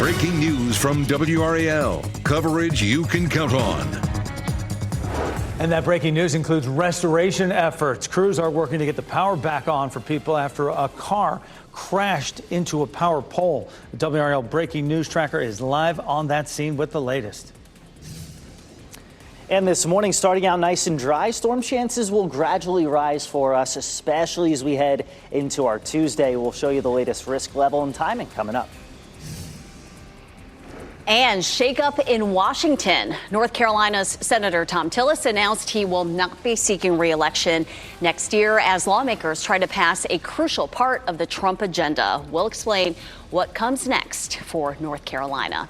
Breaking news from WRAL. Coverage you can count on. And that breaking news includes restoration efforts. Crews are working to get the power back on for people after a car crashed into a power pole. The WRAL breaking news tracker is live on that scene with the latest. And this morning, starting out nice and dry, storm chances will gradually rise for us, especially as we head into our Tuesday. We'll show you the latest risk level and timing coming up. And shakeup in Washington. North Carolina's Senator Thom Tillis announced he will not be seeking re-election next year as lawmakers try to pass a crucial part of the Trump agenda. We'll explain what comes next for North Carolina.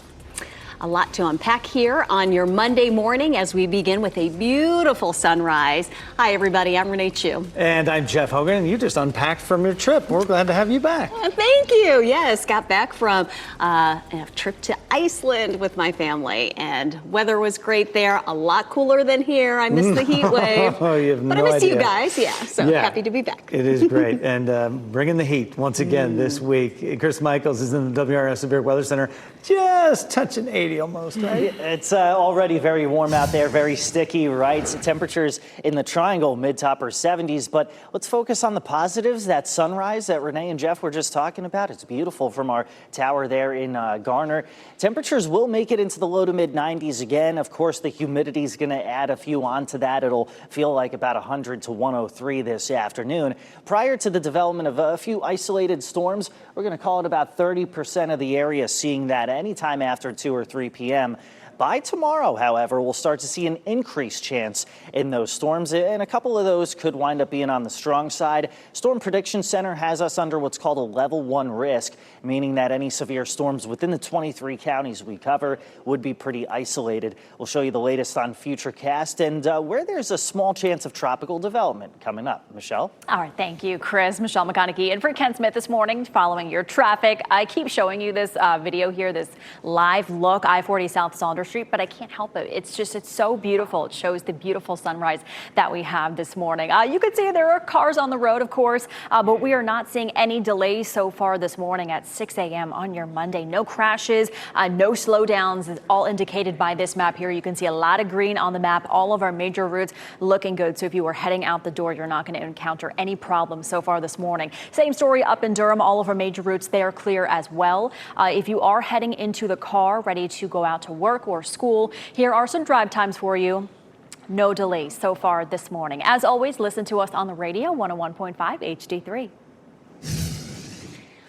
A lot to unpack here on your Monday morning as we begin with a beautiful sunrise. Hi, everybody. I'm Renee Chu. And I'm Jeff Hogan, and you just unpacked from your trip. We're glad to have you back. Thank you. Yes, got back from a trip to Iceland with my family, and weather was great there. A lot cooler than here. I miss the heat wave. Oh, you have but no I miss idea. you guys. Yeah, so happy to be back. It is great. And bringing the heat once again this week. Chris Michaels is in the WRS Severe Weather Center, just touching 80 almost, right? It's already very warm out there, very sticky, right? So temperatures in the triangle, mid-to-upper 70s. But let's focus on the positives. That sunrise that Renee and Jeff were just talking about, it's beautiful from our tower there in Garner. Temperatures will make it into the low to mid 90s again. Of course, the humidity is going to add a few onto that. It'll feel like about 100 to 103 this afternoon. Prior to the development of a few isolated storms, we're going to call it about 30% of the area seeing that anytime after 2 or 3 p.m. By tomorrow, however, we'll start to see an increased chance in those storms, and a couple of those could wind up being on the strong side. Storm Prediction Center has us under what's called a level 1 risk, meaning that any severe storms within the 23 counties we cover would be pretty isolated. We'll show you the latest on Futurecast and where there's a small chance of tropical development coming up. Michelle? All right, thank you, Chris. Michelle McConaughey and for Ken Smith this morning, following your traffic. I keep showing you this video here, this live look, I-40 South Saunders Street, but I can't help it. It's so beautiful. It shows the beautiful sunrise that we have this morning. You can see there are cars on the road, of course, but we are not seeing any delays so far this morning at 6 a.m. on your Monday. No crashes, no slowdowns, all indicated by this map here. You can see a lot of green on the map. All of our major routes looking good. So if you were heading out the door, you're not going to encounter any problems so far this morning. Same story up in Durham. All of our major routes, they are clear as well. If you are heading into the car, ready to go out to work or school, here are some drive times for you. No delays so far this morning. As always, listen to us on the radio, 101.5 HD3.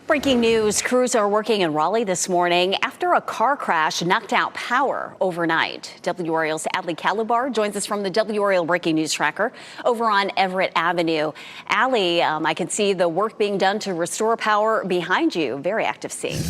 Breaking news, crews are working in Raleigh this morning after a car crash knocked out power overnight. WRAL's Adley Calabar joins us from the WRAL Breaking News Tracker over on Everett Avenue. Allie, I can see the work being done to restore power behind you. Very active scene.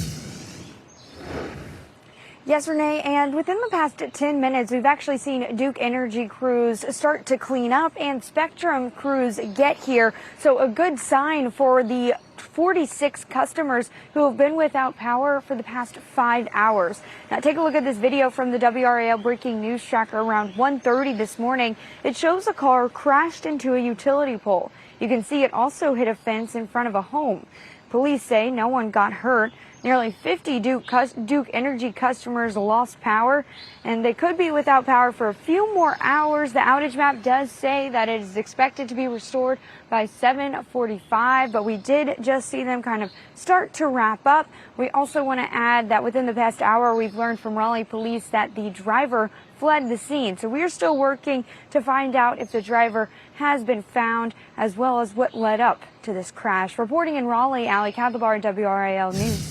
Yes, Renee, and within the past 10 minutes, we've actually seen Duke Energy crews start to clean up and Spectrum crews get here. So a good sign for the 46 customers who have been without power for the past 5 hours. Now take a look at this video from the WRAL Breaking News Tracker around 1:30 this morning. It shows a car crashed into a utility pole. You can see it also hit a fence in front of a home. Police say no one got hurt. Nearly 50 Duke Energy customers lost power, and they could be without power for a few more hours. The outage map does say that it is expected to be restored by 7:45, but we did just see them kind of start to wrap up. We also want to add that within the past hour, we've learned from Raleigh police that the driver fled the scene. So we are still working to find out if the driver has been found, as well as what led up to this crash. Reporting in Raleigh, Allie Calabar, WRAL News.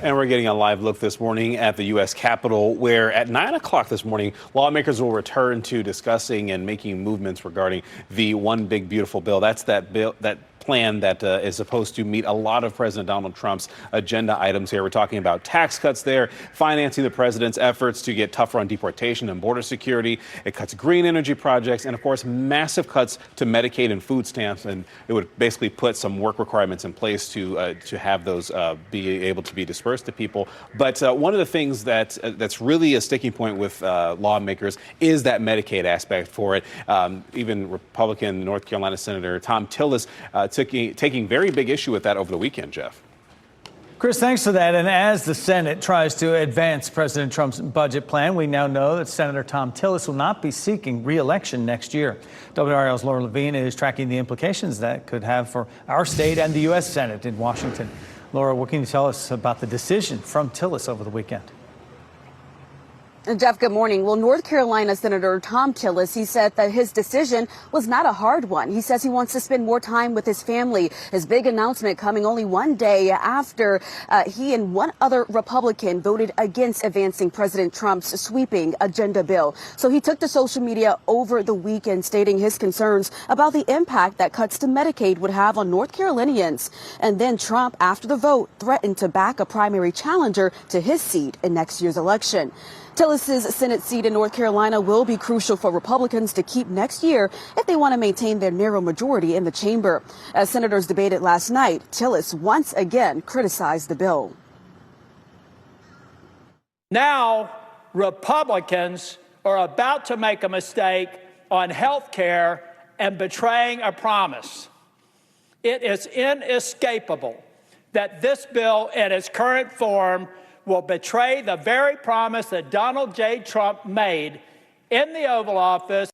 And we're getting a live look this morning at the U.S. Capitol, where at 9 o'clock this morning, lawmakers will return to discussing and making movements regarding the One Big Beautiful Bill. That's that bill, that plan that is supposed to meet a lot of President Donald Trump's agenda items here. We're talking about tax cuts there, financing the president's efforts to get tougher on deportation and border security. It cuts green energy projects and, of course, massive cuts to Medicaid and food stamps. And it would basically put some work requirements in place to have those be able to be dispersed to people. But one of the things that's really a sticking point with lawmakers is that Medicaid aspect for it. Even Republican North Carolina Senator Thom Tillis taking very big issue with that over the weekend, Jeff. Chris, thanks for that. And as the Senate tries to advance President Trump's budget plan, we now know that Senator Thom Tillis will not be seeking re-election next year. WRAL's Laura Levine is tracking the implications that could have for our state and the U.S. Senate in Washington. Laura, what can you tell us about the decision from Tillis over the weekend? Jeff, good morning. Well, North Carolina Senator Thom Tillis, he said that his decision was not a hard one. He says he wants to spend more time with his family. His big announcement coming only one day after he and one other Republican voted against advancing President Trump's sweeping agenda bill. So he took to social media over the weekend stating his concerns about the impact that cuts to Medicaid would have on North Carolinians. And then Trump, after the vote, threatened to back a primary challenger to his seat in next year's election. Tillis's Senate seat in North Carolina will be crucial for Republicans to keep next year if they want to maintain their narrow majority in the chamber. As senators debated last night, Tillis once again criticized the bill. Now, Republicans are about to make a mistake on health care and betraying a promise. It is inescapable that this bill in its current form will betray the very promise that Donald J. Trump made in the Oval Office.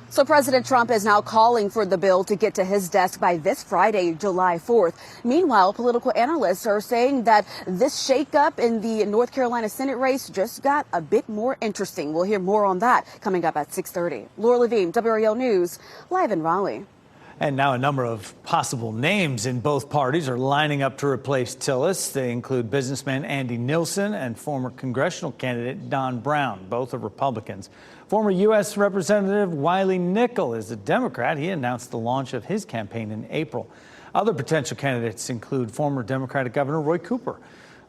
So President Trump is now calling for the bill to get to his desk by this Friday, July 4th. Meanwhile, political analysts are saying that this shakeup in the North Carolina Senate race just got a bit more interesting. We'll hear more on that coming up at 6:30. Laura Levine, WRAL News, live in Raleigh. And now a number of possible names in both parties are lining up to replace Tillis. They include businessman Andy Nilsen and former congressional candidate Don Brown. Both are Republicans. Former U.S. Representative Wiley Nickel is a Democrat. He announced the launch of his campaign in April. Other potential candidates include former Democratic Governor Roy Cooper,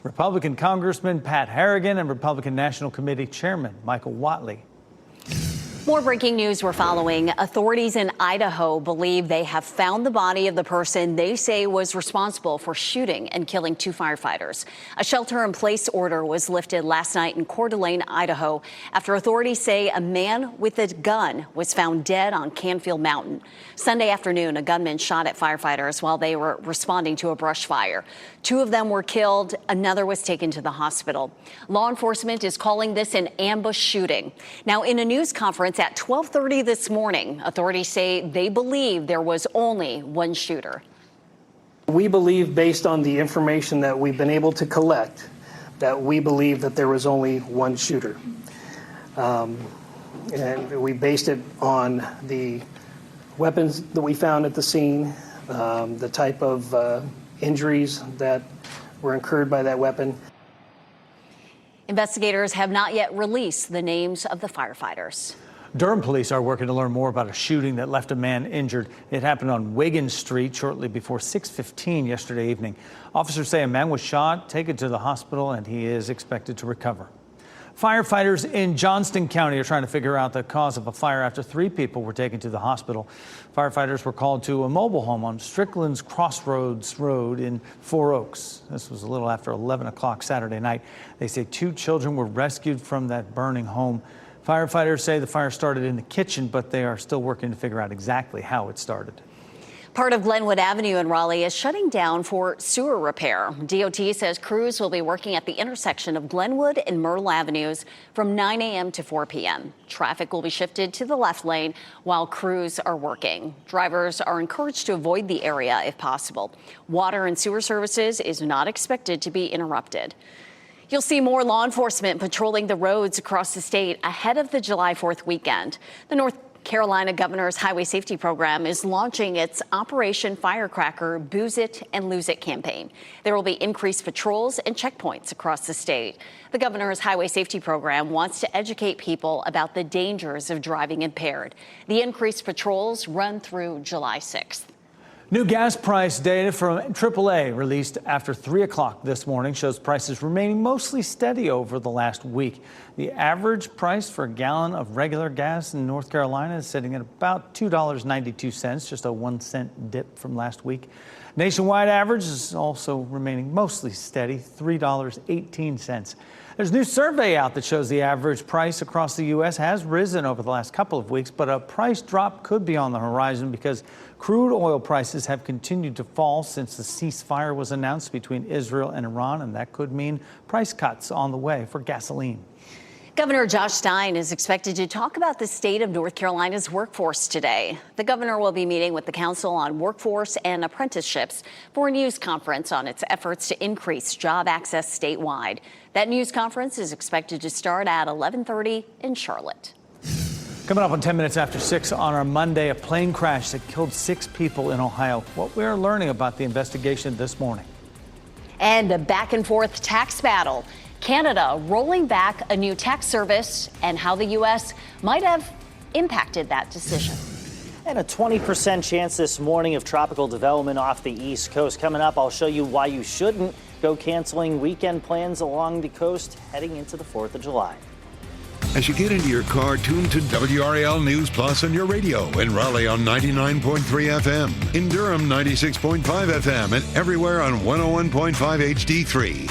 Republican Congressman Pat Harrigan, and Republican National Committee Chairman Michael Whatley. More breaking news we're following. Authorities in Idaho believe they have found the body of the person they say was responsible for shooting and killing 2 firefighters. A shelter-in-place order was lifted last night in Coeur d'Alene, Idaho, after authorities say a man with a gun was found dead on Canfield Mountain. Sunday afternoon, a gunman shot at firefighters while they were responding to a brush fire. 2 of them were killed. Another was taken to the hospital. Law enforcement is calling this an ambush shooting. Now, in a news conference at 12:30 this morning, authorities say they believe there was only one shooter. We believe, based on the information that we've been able to collect, that we believe that there was only one shooter. And we based it on the weapons that we found at the scene, the type of injuries that were incurred by that weapon. Investigators have not yet released the names of the firefighters. Durham police are working to learn more about a shooting that left a man injured. It happened on Wiggins Street shortly before 6:15 yesterday evening. Officers say a man was shot, taken to the hospital, and he is expected to recover. Firefighters in Johnston County are trying to figure out the cause of a fire after 3 people were taken to the hospital. Firefighters were called to a mobile home on Strickland's Crossroads Road in 4 Oaks. This was a little after 11 o'clock Saturday night. They say 2 children were rescued from that burning home. Firefighters say the fire started in the kitchen, but they are still working to figure out exactly how it started. Part of Glenwood Avenue in Raleigh is shutting down for sewer repair. DOT says crews will be working at the intersection of Glenwood and Myrtle Avenues from 9 a.m. to 4 p.m. Traffic will be shifted to the left lane while crews are working. Drivers are encouraged to avoid the area if possible. Water and sewer services is not expected to be interrupted. You'll see more law enforcement patrolling the roads across the state ahead of the July 4th weekend. The North Carolina Governor's Highway Safety Program is launching its Operation Firecracker Booze It and Lose It campaign. There will be increased patrols and checkpoints across the state. The Governor's Highway Safety Program wants to educate people about the dangers of driving impaired. The increased patrols run through July 6th. New gas price data from AAA released after 3 o'clock this morning shows prices remaining mostly steady over the last week. The average price for a gallon of regular gas in North Carolina is sitting at about $2.92, just a 1-cent dip from last week. Nationwide average is also remaining mostly steady, $3.18. There's a new survey out that shows the average price across the U.S. has risen over the last couple of weeks, but a price drop could be on the horizon because crude oil prices have continued to fall since the ceasefire was announced between Israel and Iran, and that could mean price cuts on the way for gasoline. Governor Josh Stein is expected to talk about the state of North Carolina's workforce today. The governor will be meeting with the Council on Workforce and Apprenticeships for a news conference on its efforts to increase job access statewide. That news conference is expected to start at 11:30 in Charlotte. Coming up on 10 minutes after 6 on our Monday, a plane crash that killed 6 people in Ohio. What we're learning about the investigation this morning. And a back and forth tax battle. Canada rolling back a new tax service and how the U.S. might have impacted that decision. And a 20% chance this morning of tropical development off the East Coast. Coming up, I'll show you why you shouldn't go canceling weekend plans along the coast heading into the 4th of July. As you get into your car, tune to WRAL News Plus on your radio in Raleigh on 99.3 FM, in Durham 96.5 FM, and everywhere on 101.5 HD3.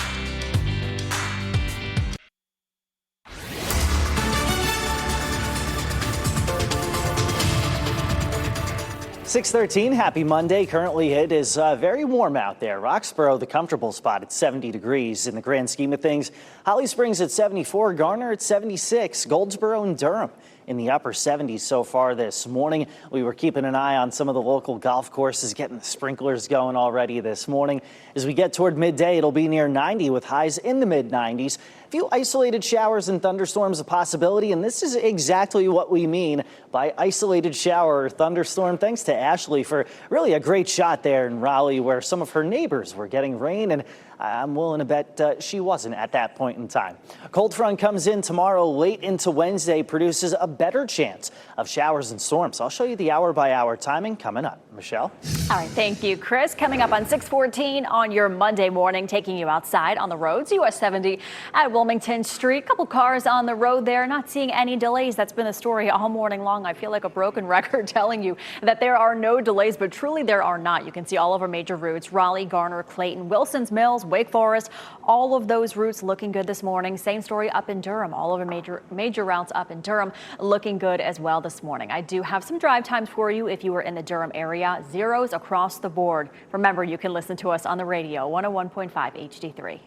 6:13, happy Monday. Currently it is very warm out there. Roxborough, the comfortable spot at 70 degrees in the grand scheme of things. Holly Springs at 74, Garner at 76, Goldsboro and Durham in the upper 70s so far this morning. We were keeping an eye on some of the local golf courses, getting the sprinklers going already this morning. As we get toward midday, it'll be near 90 with highs in the mid-90s. A few isolated showers and thunderstorms a possibility, and this is exactly what we mean by isolated shower or thunderstorm. Thanks to Ashley for really a great shot there in Raleigh where some of her neighbors were getting rain, and I'm willing to bet she wasn't at that point in time. A cold front comes in tomorrow late into Wednesday, produces a better chance of showers and storms. I'll show you the hour-by-hour timing coming up. Michelle? All right, thank you, Chris. Coming up on 6:14 on your Monday morning, taking you outside on the roads, US 70 at Wilmington Street. Couple cars on the road there, not seeing any delays. That's been the story all morning long. I feel like a broken record telling you that there are no delays, but truly there are not. You can see all of our major routes, Raleigh, Garner, Clayton, Wilson's Mills, Wake Forest, all of those routes looking good this morning. Same story up in Durham. All of our major routes up in Durham looking good as well this morning. I do have some drive times for you if you were in the Durham area. Zeros across the board. Remember, you can listen to us on the radio, 101.5 HD3.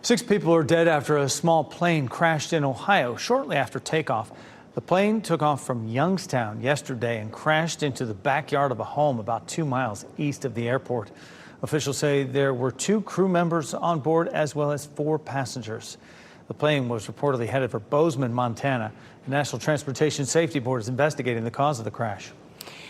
6 people are dead after a small plane crashed in Ohio shortly after takeoff. The plane took off from Youngstown yesterday and crashed into the backyard of a home about 2 miles east of the airport. Officials say there were 2 crew members on board as well as 4 passengers. The plane was reportedly headed for Bozeman, Montana. The National Transportation Safety Board is investigating the cause of the crash.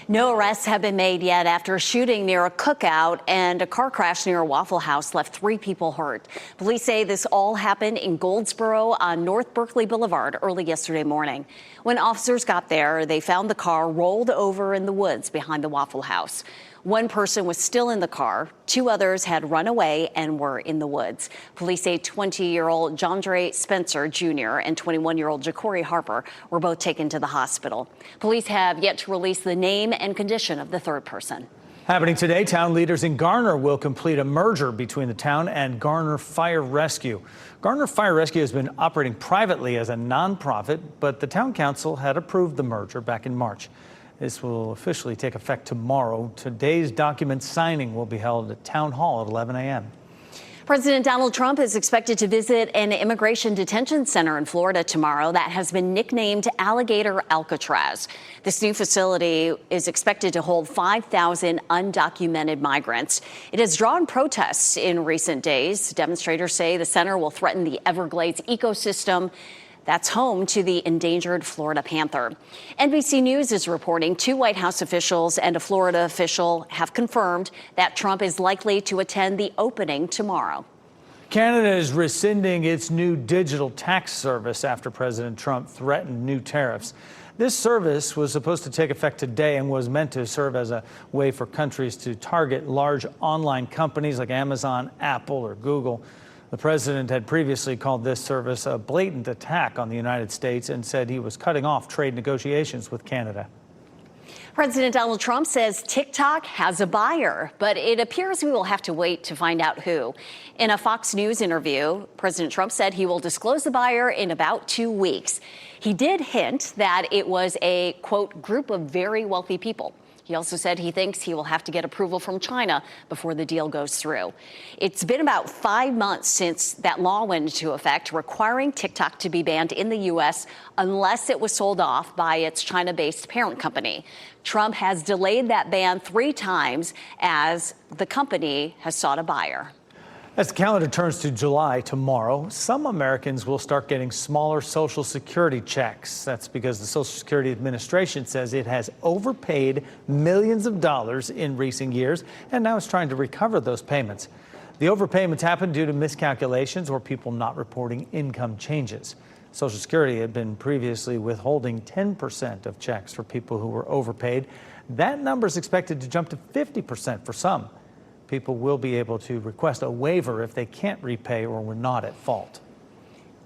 No arrests have been made yet after a shooting near a cookout and a car crash near a Waffle House left 3 people hurt. Police say this all happened in Goldsboro on North Berkeley Boulevard early yesterday morning. When officers got there, they found the car rolled over in the woods behind the Waffle House. 1 person was still in the car. 2 others had run away and were in the woods. Police say 20-year-old Jondre Spencer Jr. and 21-year-old Ja'Cory Harper were both taken to the hospital. Police have yet to release the name and condition of the 3rd person. Happening today, town leaders in Garner will complete a merger between the town and Garner Fire Rescue. Garner Fire Rescue has been operating privately as a nonprofit, but the town council had approved the merger back in March. This will officially take effect tomorrow. Today's document signing will be held at Town Hall at 11 a.m. President Donald Trump is expected to visit an immigration detention center in Florida tomorrow that has been nicknamed Alligator Alcatraz. This new facility is expected to hold 5,000 undocumented migrants. It has drawn protests in recent days. Demonstrators say the center will threaten the Everglades ecosystem that's home to the endangered Florida panther. NBC News is reporting 2 White House officials and a Florida official have confirmed that Trump is likely to attend the opening tomorrow. Canada is rescinding its new digital tax service after President Trump threatened new tariffs. This service was supposed to take effect today and was meant to serve as a way for countries to target large online companies like Amazon, Apple, or Google. The president had previously called this service a blatant attack on the United States and said he was cutting off trade negotiations with Canada. President Donald Trump says TikTok has a buyer, but it appears we will have to wait to find out who. In a Fox News interview, President Trump said he will disclose the buyer in about 2 weeks. He did hint that it was a, quote, group of very wealthy people. He also said he thinks he will have to get approval from China before the deal goes through. It's been about 5 months since that law went into effect, requiring TikTok to be banned in the U.S. unless it was sold off by its China-based parent company. Trump has delayed that ban 3 times as the company has sought a buyer. As the calendar turns to July tomorrow, some Americans will start getting smaller Social Security checks. That's because the Social Security Administration says it has overpaid millions of dollars in recent years, and now it's trying to recover those payments. The overpayments happened due to miscalculations or people not reporting income changes. Social Security had been previously withholding 10% of checks for people who were overpaid. That number is expected to jump to 50% for some. People will be able to request a waiver if they can't repay or were not at fault.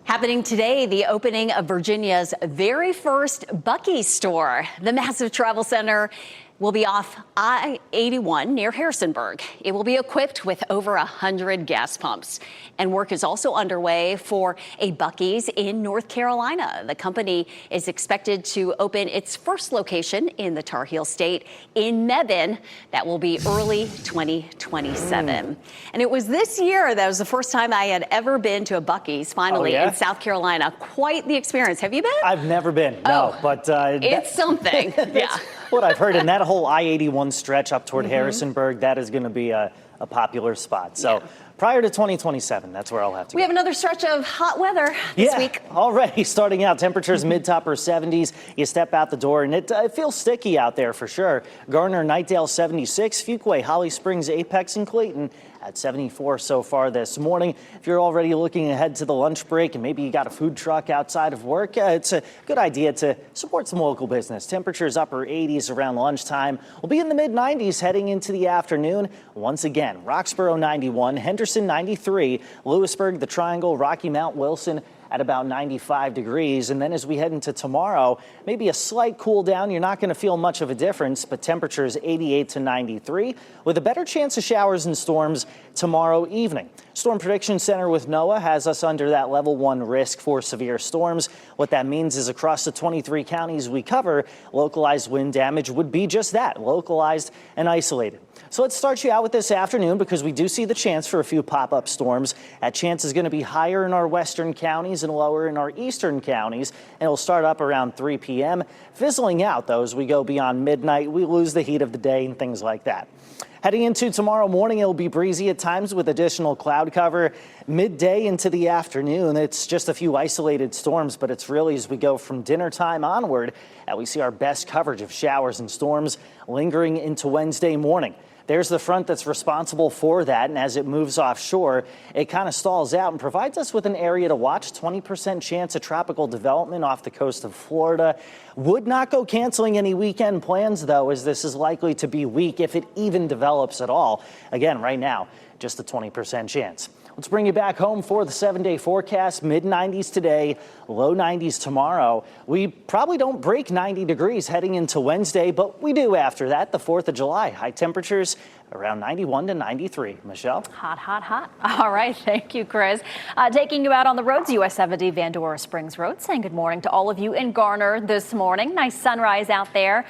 Happening today, the opening of Virginia's very first Buc-ee's store. The massive travel center will be off I-81 near Harrisonburg. It will be equipped with over 100 gas pumps. And work is also underway for a Buc-ee's in North Carolina. The company is expected to open its first location in the Tar Heel State in Mebane. That will be early 2027. And it was this year that was the first time I had ever been to a Buc-ee's, finally, in South Carolina. Quite the experience. Have you been? I've never been, no. But it's something, yeah. What I've heard, and that whole I-81 stretch up toward Harrisonburg, that is going to be a popular spot. So prior to 2027, that's where I'll have to go. We have another stretch of hot weather this week. Already starting out, temperatures mid-to-upper 70s. You step out the door, and it feels sticky out there for sure. Garner, Knightdale 76, Fuquay, Holly Springs, Apex, and Clayton at 74 so far this morning. If you're already looking ahead to the lunch break and maybe you got a food truck outside of work, it's a good idea to support some local business. Temperatures upper 80s around lunchtime. We'll be in the mid-90s heading into the afternoon. Once again, Roxborough 91, Henderson 93, Lewisburg, the Triangle, Rocky Mount, Wilson at about 95 degrees. And then as we head into tomorrow, maybe a slight cool down. You're not going to feel much of a difference, but temperatures 88 to 93 with a better chance of showers and storms tomorrow evening. Storm Prediction Center with NOAA has us under that level 1 risk for severe storms. What that means is across the 23 counties we cover, localized wind damage would be just that, localized and isolated. So let's start you out with this afternoon because we do see the chance for a few pop-up storms. That chance is going to be higher in our western counties and lower in our eastern counties, and it'll start up around 3 p.m., fizzling out, though, as we go beyond midnight. We lose the heat of the day and things like that. Heading into tomorrow morning, it'll be breezy at times with additional cloud cover. Midday into the afternoon, it's just a few isolated storms, but it's really as we go from dinner time onward that we see our best coverage of showers and storms lingering into Wednesday morning. There's the front that's responsible for that, and as it moves offshore, it kind of stalls out and provides us with an area to watch. 20% chance of tropical development off the coast of Florida. Would not go canceling any weekend plans, though, as this is likely to be weak if it even develops at all. Again, right now, just a 20% chance. Let's bring you back home for the 7-day forecast. Mid-90s today, low 90s tomorrow. We probably don't break 90 degrees heading into Wednesday, but we do after that, the 4th of July. High temperatures around 91 to 93. Michelle? Hot, hot, hot. All right. Thank you, Chris. Taking you out on the roads, US 70 Vandora Springs Road. Saying good morning to all of you in Garner this morning. Nice sunrise out there.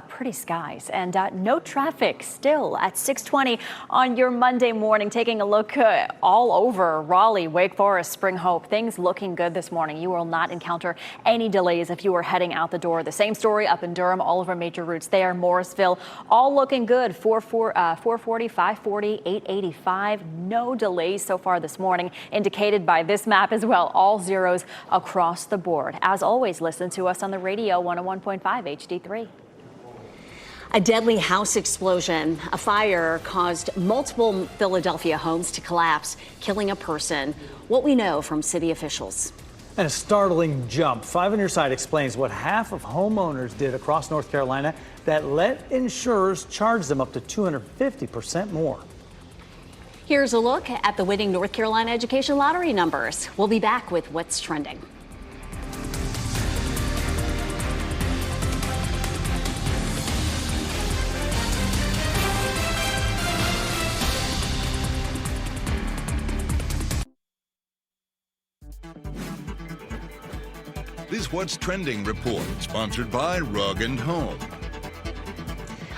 Pretty skies and no traffic still at 6:20 on your Monday morning. Taking a look all over Raleigh, Wake Forest, Spring Hope. Things looking good this morning. You will not encounter any delays if you are heading out the door. The same story up in Durham. All of our major routes there. Morrisville, all looking good. 440, 540, 885. No delays so far this morning, indicated by this map as well. All zeros across the board. As always, listen to us on the radio 101.5 HD3. A deadly house explosion. A fire caused multiple Philadelphia homes to collapse, killing a person. What we know from city officials. And a startling jump. 5 on your side explains what half of homeowners did across North Carolina that let insurers charge them up to 250% more. Here's a look at the winning North Carolina Education Lottery numbers. We'll be back with what's trending. This What's Trending report, sponsored by Rug & Home.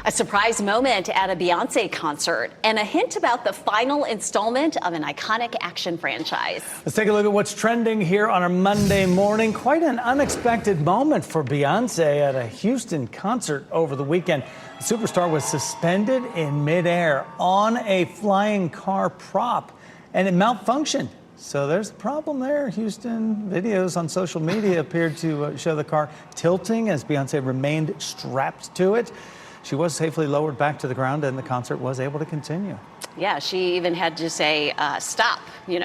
A surprise moment at a Beyonce concert and a hint about the final installment of an iconic action franchise. Let's take a look at what's trending here on our Monday morning. Quite an unexpected moment for Beyonce at a Houston concert over the weekend. The superstar was suspended in midair on a flying car prop, and it malfunctioned. So there's a problem there. Houston videos on social media appeared to show the car tilting as Beyonce remained strapped to it. She was safely lowered back to the ground, and the concert was able to continue. Yeah, she even had to say stop,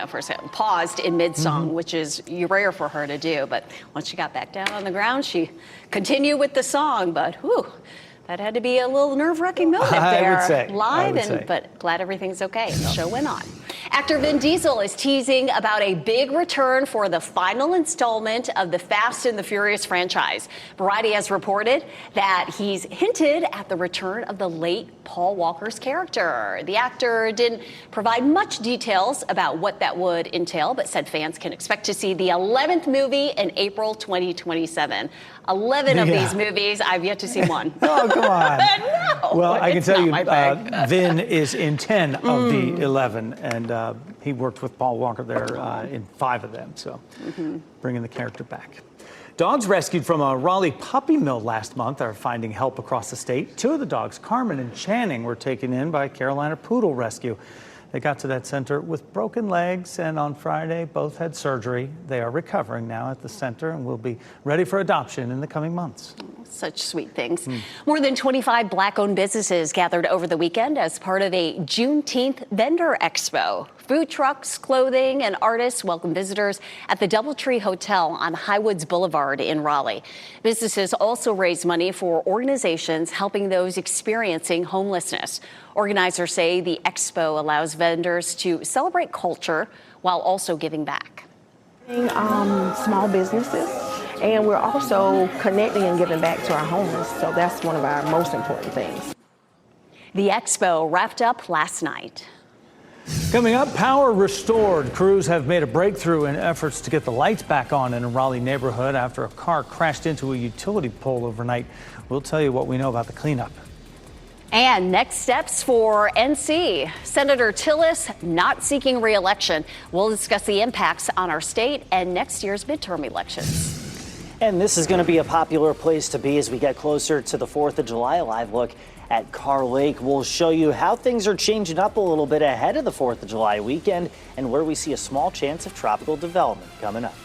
for a second, paused in mid-song, which is rare for her to do. But once she got back down on the ground, she continued with the song. But whew, that had to be a little nerve-wracking moment there. I would say. But glad everything's okay. The show went on. Actor Vin Diesel is teasing about a big return for the final installment of the Fast and the Furious franchise. Variety has reported that he's hinted at the return of the late Paul Walker's character. The actor didn't provide much details about what that would entail, but said fans can expect to see the 11th movie in April 2027. 11 of these movies, I've yet to see one. Oh, come on. No, well, I can tell you, my bag. Vin is in 10 of the 11, and he worked with Paul Walker there in 5 of them, so bringing the character back. Dogs rescued from a Raleigh puppy mill last month are finding help across the state. 2 of the dogs, Carmen and Channing, were taken in by Carolina Poodle Rescue. They got to that center with broken legs, and on Friday, both had surgery. They are recovering now at the center and will be ready for adoption in the coming months. Such sweet things. More than 25 Black-owned businesses gathered over the weekend as part of a Juneteenth vendor expo. Food trucks, clothing, and artists welcome visitors at the DoubleTree Hotel on Highwoods Boulevard in Raleigh. Businesses also raise money for organizations helping those experiencing homelessness. Organizers say the expo allows vendors to celebrate culture while also giving back. Small businesses, and we're also connecting and giving back to our homeless, so that's one of our most important things. The expo wrapped up last night. Coming up, power restored. Crews have made a breakthrough in efforts to get the lights back on in a Raleigh neighborhood after a car crashed into a utility pole overnight. We'll tell you what we know about the cleanup. And next steps for NC. Senator Tillis not seeking re-election. We'll discuss the impacts on our state and next year's midterm elections. And this is going to be a popular place to be as we get closer to the 4th of July. A live look at Carr Lake will show you how things are changing up a little bit ahead of the 4th of July weekend and where we see a small chance of tropical development coming up.